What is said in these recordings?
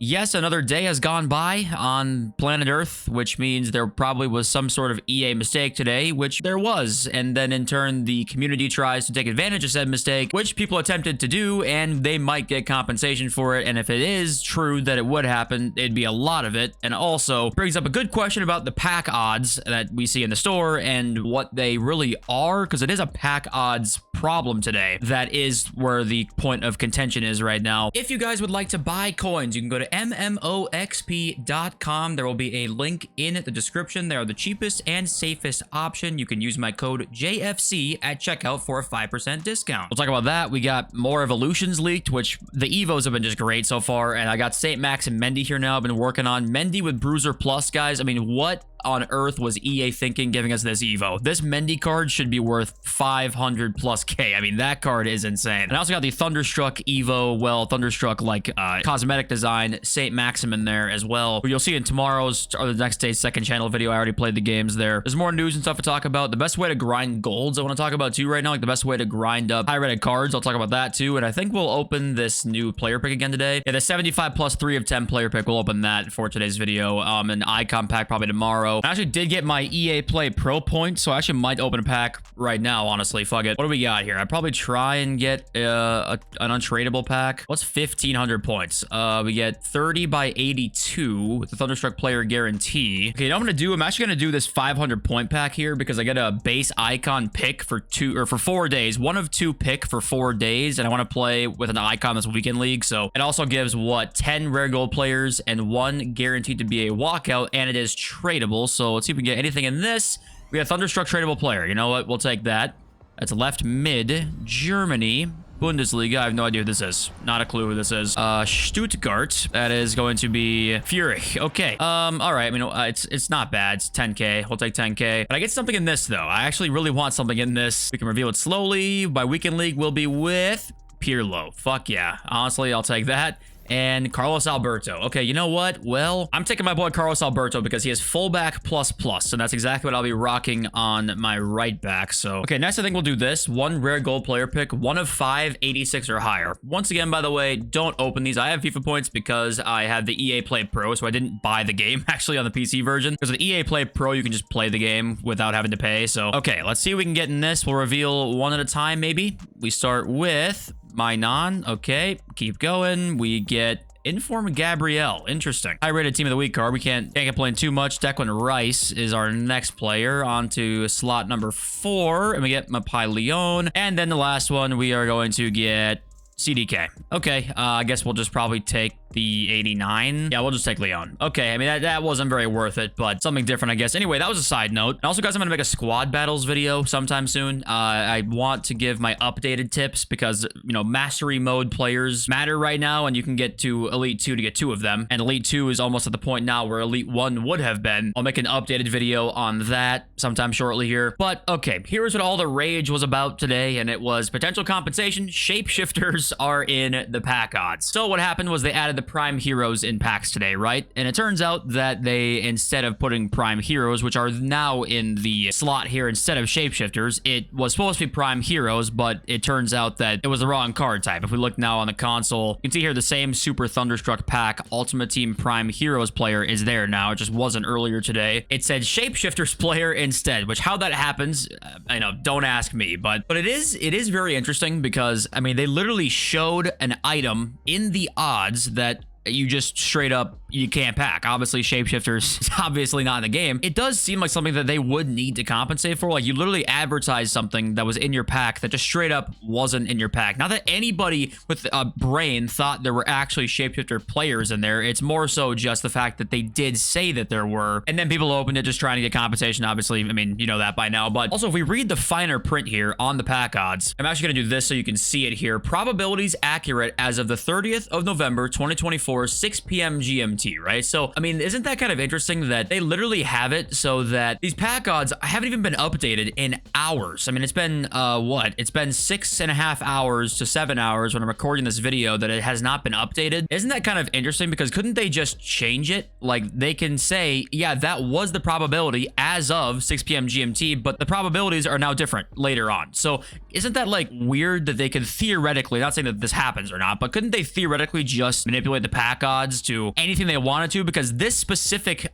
Yes, another day has gone by on planet Earth, which means there probably was some sort of EA mistake today, which there was. And then in turn, the community tries to take advantage of said mistake, which people attempted to do, and they might get compensation for it. And if it is true that it would happen, it'd be a lot of it. And also brings up a good question about the pack odds that we see in the store and what they really are, because it is a pack odds problem today. That is where the point of contention is right now. If you guys would like to buy coins, you can go to mmoxp.com. There will be a link in the description. They are the cheapest and safest option. You can use my code JFC at checkout for a 5% discount. We'll talk about that. We got more evolutions leaked, which the Evos have been just great so far. And I got St. Max and Mendy here now. I've been working on Mendy with Bruiser Plus, guys. I mean, what on earth was EA thinking giving us this Evo? This Mendy card should be worth 500 plus K. I mean, that card is insane. And I also got the Thunderstruck Evo, well, Thunderstruck like cosmetic design, St. Maxim in there as well. You'll see in tomorrow's or the next day's second channel video. I already played the games there. There's more news and stuff to talk about. The best way to grind golds I want to talk about too right now, like the best way to grind up high-rated cards. I'll talk about that too. And I think we'll open this new player pick again today. Yeah, the 75 plus 3 of 10 player pick. We'll open that for today's video. An icon pack probably tomorrow. I actually did get my EA Play Pro points, so I actually might open a pack right now, honestly. Fuck it. What do we got here? I'd probably try and get an untradeable pack. What's 1,500 points? We get 30 by 82 with the Thunderstruck player guarantee. Okay, you know what I'm gonna do? I'm actually gonna do this 500 point pack here because I get a base icon pick for 4 days. 1 of 2 pick for 4 days, and I want to play with an icon this weekend league. So it also gives what 10 rare gold players and 1 guaranteed to be a walkout, and it is tradable. So let's see if we can get anything in this. We got Thunderstruck tradable player. You know what? We'll take that. That's left mid, Germany, Bundesliga. I have no idea who this is. Not a clue who this is. Stuttgart. That is going to be Furich. Okay. All right. I mean, it's not bad. It's 10K. We'll take 10K. But I get something in this, though. I actually really want something in this. We can reveal it slowly. My weekend league will be with Pirlo. Fuck yeah. Honestly, I'll take that. And Carlos Alberto. Okay, you know what? Well, I'm taking my boy Carlos Alberto because he has fullback plus plus, and that's exactly what I'll be rocking on my right back. So, okay, next I think we'll do this. 1 rare gold player pick, 1 of 5, 86 or higher. Once again, by the way, don't open these. I have FIFA points because I have the EA Play Pro, so I didn't buy the game actually on the PC version. Because with EA Play Pro, you can just play the game without having to pay. So, okay, let's see what we can get in this. We'll reveal 1 at a time, maybe. We start with Mainan. Okay, keep going. We get Inform Gabriel. Interesting. High-rated team of the week card. We can't complain too much. Declan Rice is our next player. On to slot number 4. And we get Mapai Leon. And then the last one, we are going to get CDK. Okay, I guess we'll just probably take the 89. Yeah, we'll just take Leon. Okay, I mean, that wasn't very worth it, but something different, I guess. Anyway, that was a side note. And also, guys, I'm going to make a squad battles video sometime soon. I want to give my updated tips because, you know, mastery mode players matter right now, and you can get to Elite 2 to get 2 of them. And Elite 2 is almost at the point now where Elite 1 would have been. I'll make an updated video on that sometime shortly here. But, okay, here's what all the rage was about today, and it was potential compensation. Shapeshifters are in the pack odds. So what happened was they added the prime heroes in packs today, right? And it turns out that they, instead of putting prime heroes, which are now in the slot here instead of shapeshifters, it was supposed to be prime heroes, but it turns out that it was the wrong card type. If we look now on the console, you can see here the same Super Thunderstruck pack Ultimate Team Prime Heroes player is there now. It just wasn't earlier today. It said shapeshifters player instead, which how that happens, I know, don't ask me, but it is very interesting because, I mean, they literally showed an item in the odds that you just straight up, you can't pack. Obviously, shapeshifters is obviously not in the game. It does seem like something that they would need to compensate for. Like, you literally advertised something that was in your pack that just straight up wasn't in your pack. Not that anybody with a brain thought there were actually shapeshifter players in there. It's more so just the fact that they did say that there were. And then people opened it just trying to get compensation. Obviously, I mean, you know that by now. But also, if we read the finer print here on the pack odds, I'm actually going to do this so you can see it here. Probabilities accurate as of the 30th of November, 2024. 6 p.m. GMT, right? So, I mean, isn't that kind of interesting that they literally have it so that these pack odds haven't even been updated in hours? I mean, it's been, what? It's been 6.5 hours to 7 hours when I'm recording this video that it has not been updated. Isn't that kind of interesting? Because couldn't they just change it? Like, they can say, yeah, that was the probability as of 6 p.m. GMT, but the probabilities are now different later on. So, isn't that like weird that they could theoretically, not saying that this happens or not, but couldn't they theoretically just manipulate the pack odds to anything they wanted to? Because these specific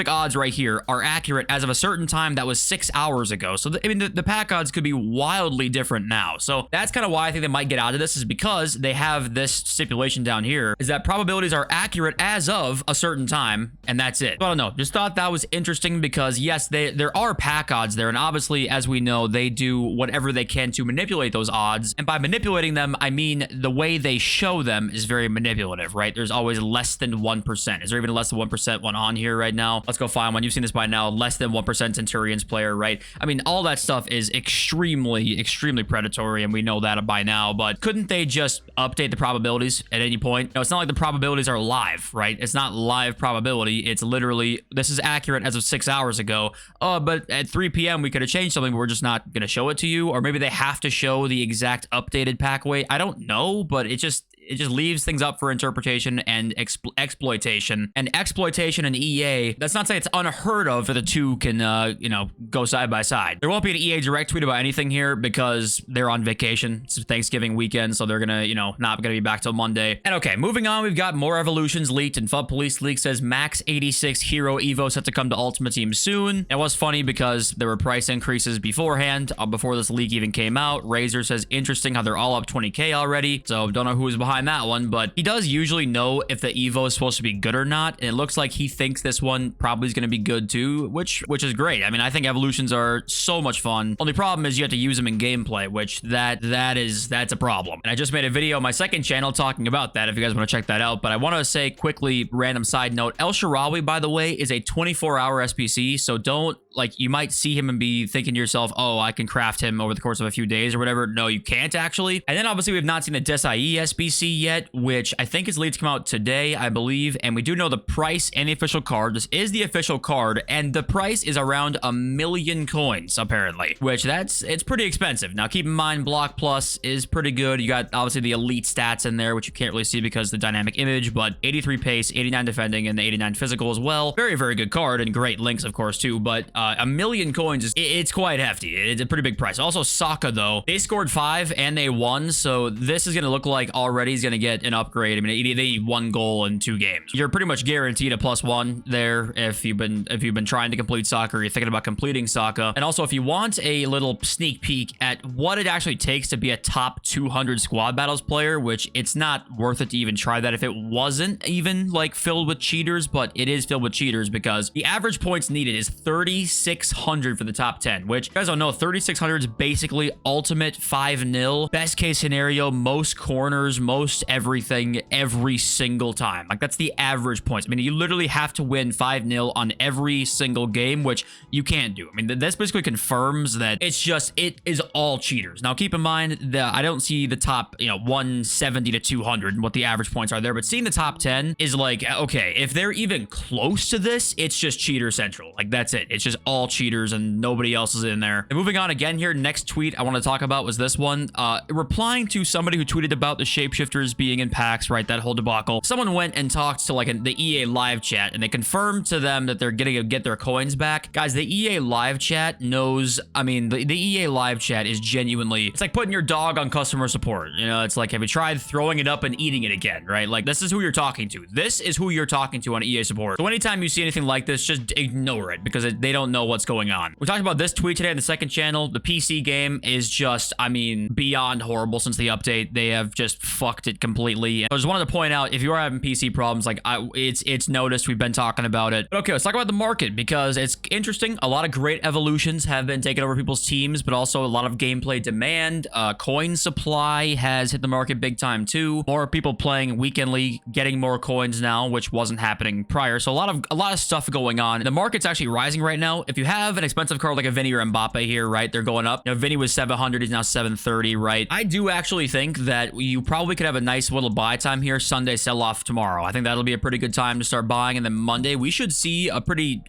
odds right here are accurate as of a certain time that was 6 hours ago. So I mean, the pack odds could be wildly different now. So that's kind of why I think they might get out of this, is because they have this stipulation down here, is that probabilities are accurate as of a certain time, and that's it. But I don't know, just thought that was interesting because yes, there are pack odds there, and obviously, as we know, they do whatever they can to manipulate those odds. And by manipulating them, I mean the way they show them is very manipulative, right? There's always less than 1%. Is there even less than 1% one on here right now? Let's go find one. You've seen this by now. Less than 1% Centurions player, right? I mean, all that stuff is extremely, extremely predatory, and we know that by now. But couldn't they just update the probabilities at any point? No, it's not like the probabilities are live, right? It's not live probability. It's literally, this is accurate as of 6 hours ago. But at 3 p.m. we could have changed something, but we're just not going to show it to you. Or maybe they have to show the exact updated pack weight. I don't know, but it just leaves things up for interpretation and exploitation. And exploitation and EA, that's not saying it's unheard of that the two can, you know, go side by side. There won't be an EA direct tweet about anything here because they're on vacation. It's Thanksgiving weekend, so they're gonna, you know, not gonna be back till Monday. And okay, moving on, we've got more evolutions leaked, and FUT Police leak says Max 86 Hero Evo set to come to Ultimate Team soon. It was funny because there were price increases beforehand, before this leak even came out. Razor says, interesting how they're all up 20K already, so don't know who was behind that one, but he does usually know if the Evo is supposed to be good or not, and it looks like he thinks this one probably is going to be good too, which is great. I mean, I think evolutions are so much fun. Only problem is you have to use them in gameplay, which that's a problem. And I just made a video on my second channel talking about that if you guys want to check that out. But I want to say quickly, random side note, El Sharawi, by the way, is a 24-hour SPC, so don't, like, you might see him and be thinking to yourself, oh, I can craft him over the course of a few days or whatever. No, you can't actually. And then obviously we have not seen the Desai SBC yet, which I think is lead to come out today, I believe. And we do know the price and the official card. This is the official card, and the price is around 1 million coins, apparently, which it's pretty expensive. Now, keep in mind, Block Plus is pretty good. You got obviously the elite stats in there, which you can't really see because the dynamic image, but 83 pace, 89 defending, and the 89 physical as well. Very, very good card, and great links, of course, too. But 1 million coins it's quite hefty. It's a pretty big price. Also, Sokka, though, they scored 5 and they won, so this is going to look like already he's going to get an upgrade. I mean, they need 1 goal in 2 games. You're pretty much guaranteed a +1 there if you've been trying to complete soccer, you're thinking about completing Sokka. And also, if you want a little sneak peek at what it actually takes to be a top 200 squad battles player, which it's not worth it to even try that if it wasn't even like filled with cheaters, but it is filled with cheaters because the average points needed is 3,600 for the top 10, which you guys don't know, 3,600 is basically ultimate 5-0. Best case scenario, most corners, most everything, every single time. Like, that's the average points. I mean, you literally have to win 5-0 on every single game, which you can't do. I mean, this basically confirms that it is all cheaters. Now, keep in mind that I don't see the top, 170 to 200 and what the average points are there, but seeing the top 10 is like, okay, if they're even close to this, it's just cheater central. Like, that's it. It's just all cheaters and nobody else is in there. And moving on again here, next tweet I want to talk about was this one. Replying to somebody who tweeted about the shapeshifters being in packs, right? That whole debacle. Someone went and talked to like the EA live chat, and they confirmed to them that they're gonna get their coins back. Guys, the EA live chat knows, I mean, the EA live chat is genuinely, it's like putting your dog on customer support. You know, it's like, have you tried throwing it up and eating it again, right? Like, this is who you're talking to. This is who you're talking to on EA support. So anytime you see anything like this, just ignore it because they don't know what's going on. We talked about this tweet today on the second channel. The PC game is just, I mean, beyond horrible since the update. They have just fucked it completely. I just wanted to point out, if you are having PC problems, like, it's noticed. We've been talking about it. But okay, let's talk about the market because it's interesting. A lot of great evolutions have been taking over people's teams, but also a lot of gameplay demand. Coin supply has hit the market big time too. More people playing Weekend League, getting more coins now, which wasn't happening prior. So a lot of stuff going on. The market's actually rising right now. If you have an expensive card like a Vinny or Mbappe here, right, they're going up. You know, Vinny was 700, he's now 730, right? I do actually think that you probably could have a nice little buy time here. Sunday sell off tomorrow. I think that'll be a pretty good time to start buying, and then Monday we should see a pretty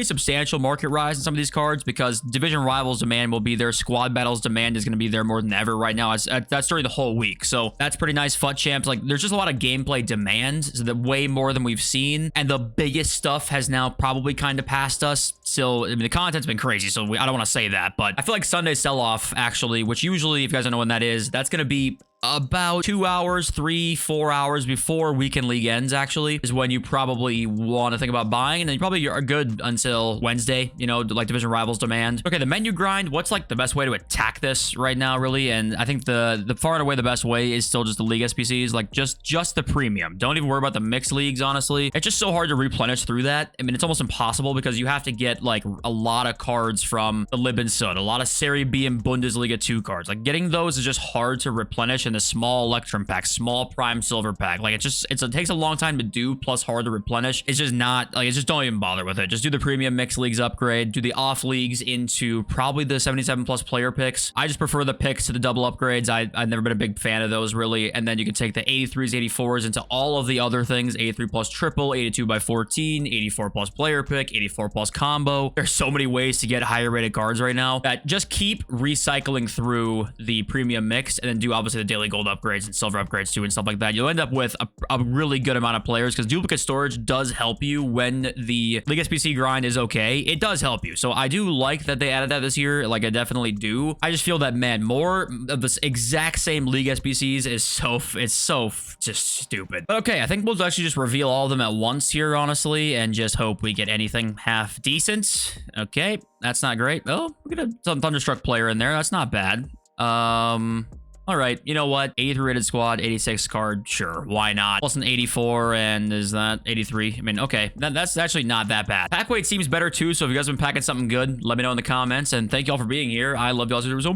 substantial market rise in some of these cards because division rivals demand will be there. Squad battles demand is going to be there more than ever right now. That's during the whole week, so that's pretty nice. FUT champs, like, there's just a lot of gameplay demand, so that way more than we've seen, and the biggest stuff has now probably kind of passed us. Still, still, I mean, the content's been crazy, so I don't want to say that, but I feel like Sunday sell-off, actually, which usually, if you guys don't know when that is, that's going to be about 2 hours, 3-4 hours before weekend league ends, actually, is when you probably want to think about buying, and then you probably are good until Wednesday, you know, like division rivals demand. Okay, the menu grind, what's like the best way to attack this right now, really? And I think the far and away the best way is still just the league SPCs, like just the premium. Don't even worry about the mixed leagues, honestly. It's just so hard to replenish through that. I mean, it's almost impossible because you have to get like a lot of cards from the Lib and Sud, a lot of Serie B and Bundesliga 2 cards. Like getting those is just hard to replenish in the small Electrum pack, small Prime Silver pack. Like it takes a long time to do, plus hard to replenish. It's just not, like, it's just don't even bother with it. Just do the premium mixed leagues upgrade, do the off leagues into probably the 77 plus player picks. I just prefer the picks to the double upgrades. I've never been a big fan of those, really. And then you can take the 83s, 84s into all of the other things, 83 plus triple, 82 by 14, 84 plus player pick, 84 plus combo. There's so many ways to get higher rated cards right now that just keep recycling through the premium mix, and then do obviously the daily gold upgrades and silver upgrades too and stuff like that. You'll end up with a really good amount of players, because duplicate storage does help you when the League SPC grind is okay. It does help you. So I do like that they added that this year. Like, I definitely do. I just feel that, man, more of this exact same League SPCs is so just stupid. But okay, I think we'll actually just reveal all of them at once here, honestly, and just hope we get anything half decent. Okay, that's not great. Oh, we got a Thunderstruck player in there. That's not bad. All right, you know what? 83 rated squad, 86 card, sure, why not? Plus an 84, and is that 83? I mean, okay, that's actually not that bad. Pack weight seems better too, so if you guys have been packing something good, let me know in the comments, and thank you all for being here. I love y'all so much.